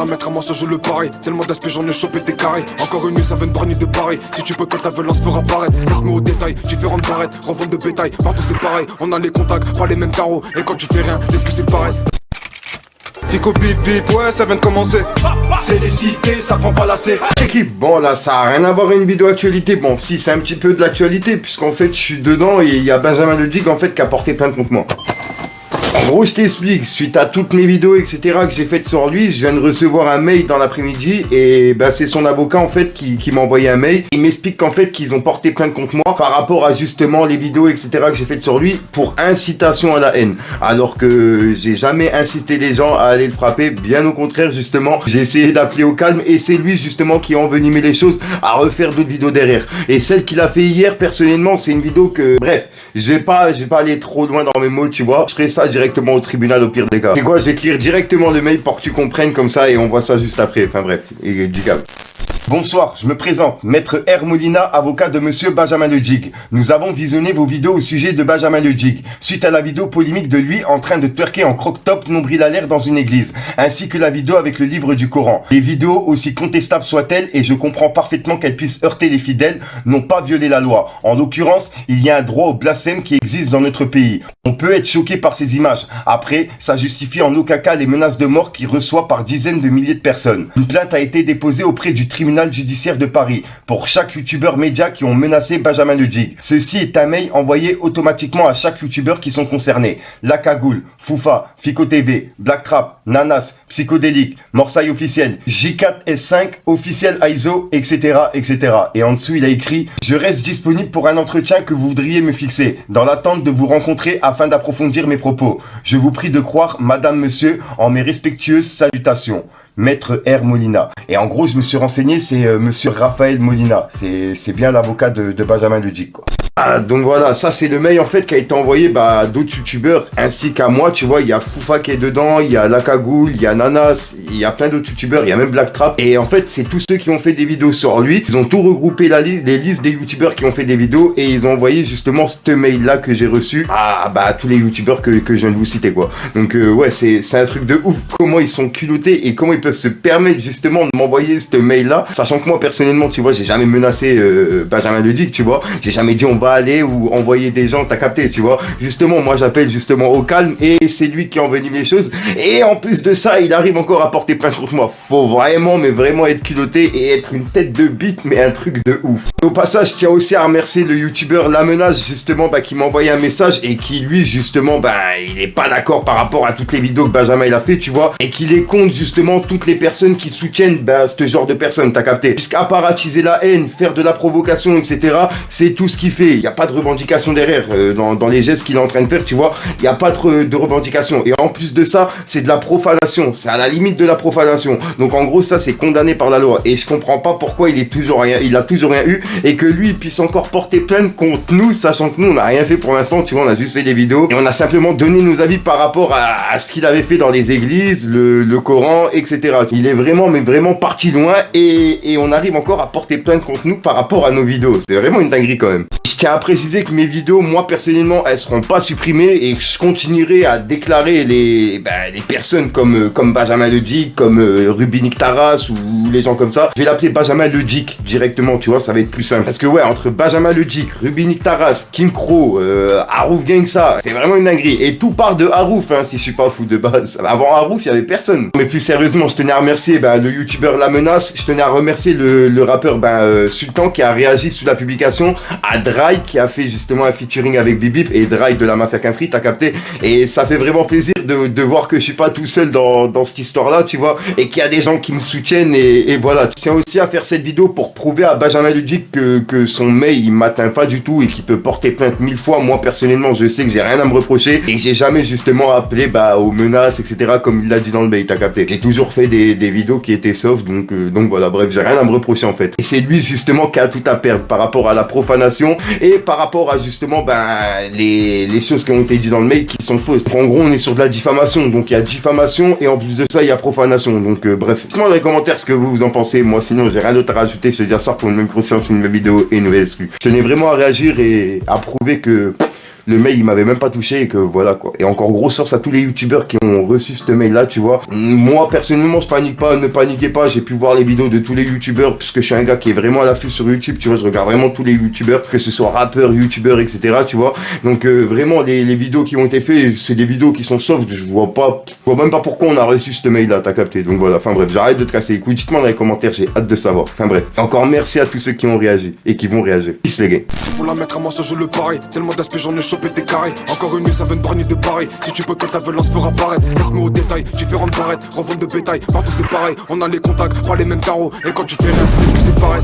la mettre à moi, ça je le parie. Tellement d'aspects, j'en ai chopé tes carrés. Encore une nuit, ça vient de Barney de Paris. Si tu peux, quand la violence fera paraître. Laisse-moi au détail, différentes barrettes, revente de bétail. Partout c'est pareil, on a les contacts, pas les mêmes tarots. Et quand tu fais rien, l'excuse est pareil. Fico bip bip, ouais, ça vient de commencer. C'est les cités, ça prend pas la C. Équipe, bon là ça a rien à voir avec une vidéo actualité. Bon si c'est un petit peu de l'actualité puisqu'en fait je suis dedans et il y a Benjamin Leduc en fait qui a porté plainte contre moi. En gros, je t'explique, suite à toutes mes vidéos, etc. que j'ai faites sur lui, je viens de recevoir un mail dans l'après-midi et ben, c'est son avocat en fait qui m'a envoyé un mail. Il m'explique qu'en fait qu'ils ont porté plainte contre moi par rapport à justement les vidéos, etc. que j'ai faites sur lui pour incitation à la haine. Alors que j'ai jamais incité les gens à aller le frapper, bien au contraire justement, j'ai essayé d'appeler au calme et c'est lui justement qui a envenimé les choses à refaire d'autres vidéos derrière. Et celle qu'il a fait hier, personnellement, c'est une vidéo que, bref, je vais pas aller trop loin dans mes mots, tu vois. Je ferai ça directement au tribunal au pire des cas. C'est quoi, je vais te lire directement le mail pour que tu comprennes comme ça et on voit ça juste après. Enfin bref, et du câble. Bonsoir, je me présente, Maître R. Molina, avocat de Monsieur Benjamin Leduc. Nous avons visionné vos vidéos au sujet de Benjamin Leduc, suite à la vidéo polémique de lui en train de twerker en croque-top nombril à l'air dans une église, ainsi que la vidéo avec le livre du Coran. Les vidéos, aussi contestables soient-elles, et je comprends parfaitement qu'elles puissent heurter les fidèles, n'ont pas violé la loi. En l'occurrence, il y a un droit au blasphème qui existe dans notre pays. On peut être choqué par ces images. Après, ça justifie en aucun cas les menaces de mort qu'il reçoit par dizaines de milliers de personnes. Une plainte a été déposée auprès du tribunal judiciaire de Paris pour chaque youtubeur média qui ont menacé Benjamin Leduc. Ceci est un mail envoyé automatiquement à chaque youtubeur qui sont concernés. La Cagoule, Foufa, Fico TV, Black Trap, Nanas, Psychodélique, Morsaille officiel, J4S5, officiel ISO, etc., etc. Et en dessous, il a écrit « Je reste disponible pour un entretien que vous voudriez me fixer, dans l'attente de vous rencontrer afin d'approfondir mes propos. Je vous prie de croire, madame, monsieur, en mes respectueuses salutations. » Maître R. Molina. Et en gros, je me suis renseigné, c'est monsieur Raphaël Molina. C'est bien l'avocat de Benjamin Leduc, quoi. Ah, donc voilà, ça c'est le mail en fait qui a été envoyé à d'autres youtubeurs ainsi qu'à moi, tu vois, il y a Foufa qui est dedans, il y a La Cagoule, il y a Nanas, il y a plein d'autres youtubeurs, il y a même Black Trap. Et en fait, c'est tous ceux qui ont fait des vidéos sur lui, ils ont tout regroupé les listes des youtubeurs qui ont fait des vidéos et ils ont envoyé justement ce mail là que j'ai reçu à tous les youtubeurs que je viens de vous citer, quoi. Donc ouais, c'est un truc de ouf, comment ils sont culottés et comment ils peuvent se permettre justement de m'envoyer ce mail là, sachant que moi personnellement, tu vois, j'ai jamais menacé Benjamin Leduc, tu vois, j'ai jamais dit on va aller ou envoyer des gens, t'as capté, tu vois. Justement, moi j'appelle justement au calme et c'est lui qui envenime les choses. Et en plus de ça, il arrive encore à porter plainte contre moi. Faut vraiment, mais vraiment être culotté et être une tête de bite, mais un truc de ouf. Au passage, je tiens aussi à remercier le youtubeur La Menace, justement, qui m'a envoyé un message et qui lui, justement, il est pas d'accord par rapport à toutes les vidéos que Benjamin il a fait, tu vois, et qu'il est contre justement toutes les personnes qui soutiennent ce genre de personnes, t'as capté. Puisqu'apparatiser la haine, faire de la provocation, etc., c'est tout ce qu'il fait. Il n'y a pas de revendication derrière dans les gestes qu'il est en train de faire, tu vois. Il n'y a pas de revendication. Et en plus de ça, c'est de la profanation. C'est à la limite de la profanation. Donc en gros, ça, c'est condamné par la loi. Et je comprends pas pourquoi il a toujours rien eu et que lui, il puisse encore porter plainte contre nous, sachant que nous, on n'a rien fait pour l'instant, tu vois. On a juste fait des vidéos et on a simplement donné nos avis par rapport à ce qu'il avait fait dans les églises, le Coran, etc. Il est vraiment, mais vraiment parti loin et on arrive encore à porter plainte contre nous par rapport à nos vidéos. C'est vraiment une dinguerie quand même. Je tiens à préciser que mes vidéos, moi personnellement, elles seront pas supprimées et que je continuerai à déclarer les personnes comme Benjamin Leduc, comme Rubinik Taras ou les gens comme ça. Je vais l'appeler Benjamin Leduc directement, tu vois, ça va être plus simple. Parce que ouais, entre Benjamin Leduc, Rubinik Taras, Kim Crow, Harouf Gangsa, c'est vraiment une dinguerie. Et tout part de Harouf, hein, si je suis pas fou de base. Avant Harouf, il y avait personne. Mais plus sérieusement, je tenais à remercier le youtubeur La Menace, je tenais à remercier le rappeur Sultan qui a réagi sous la publication, à Dry qui a fait justement un featuring avec Bibip et Dry de la Mafia Country, t'as capté, et ça fait vraiment plaisir de voir que je suis pas tout seul dans cette histoire là, tu vois, et qu'il y a des gens qui me soutiennent et voilà. Je tiens aussi à faire cette vidéo pour prouver à Benjamin Leduc que son mail il m'atteint pas du tout et qu'il peut porter plainte 1000 fois. Moi personnellement je sais que j'ai rien à me reprocher et j'ai jamais justement appelé aux menaces, etc., comme il l'a dit dans le mail, t'as capté. J'ai toujours fait des vidéos qui étaient soft, donc voilà, bref, j'ai rien à me reprocher en fait. Et c'est lui justement qui a tout à perdre par rapport à la profanation et par rapport à justement les choses qui ont été dites dans le mail qui sont fausses. En gros, on est sur de la diffamation, donc il y a diffamation et en plus de ça il y a profanation. Donc bref, dites-moi dans les commentaires ce que vous en pensez. Moi sinon j'ai rien d'autre à rajouter. Je te dis à soir pour une même conscience, une nouvelle vidéo et une nouvelle excuse. Je tenais vraiment à réagir et à prouver que le mail il m'avait même pas touché et que voilà quoi. Et encore grosse force à tous les youtubeurs qui ont reçu ce mail là, tu vois. Moi personnellement je panique pas, ne paniquez pas, j'ai pu voir les vidéos de tous les youtubeurs puisque je suis un gars qui est vraiment à l'affût sur YouTube, tu vois, je regarde vraiment tous les youtubeurs, que ce soit rappeurs, youtubeurs, etc. tu vois. Donc vraiment les vidéos qui ont été faites, c'est des vidéos qui sont soft, je vois même pas pourquoi on a reçu ce mail là, t'as capté. Donc voilà, enfin bref, j'arrête de te casser les couilles, dites-moi dans les commentaires, j'ai hâte de savoir. Enfin bref, encore merci à tous ceux qui ont réagi et qui vont réagir. Peace les gars. Faut la mettre à moi, ça je le pareil. Tellement d'aspects, j'en ai chopé tes carrés. Encore une nuit, ça vient de Barney de Paris. Si tu peux, quand la violence fera paraître. Laisse-moi au détail, différentes barrettes, revente de bétail. Partout c'est pareil, on a les contacts, pas les mêmes tarots. Et quand tu fais rien, est-ce que c'est pareil?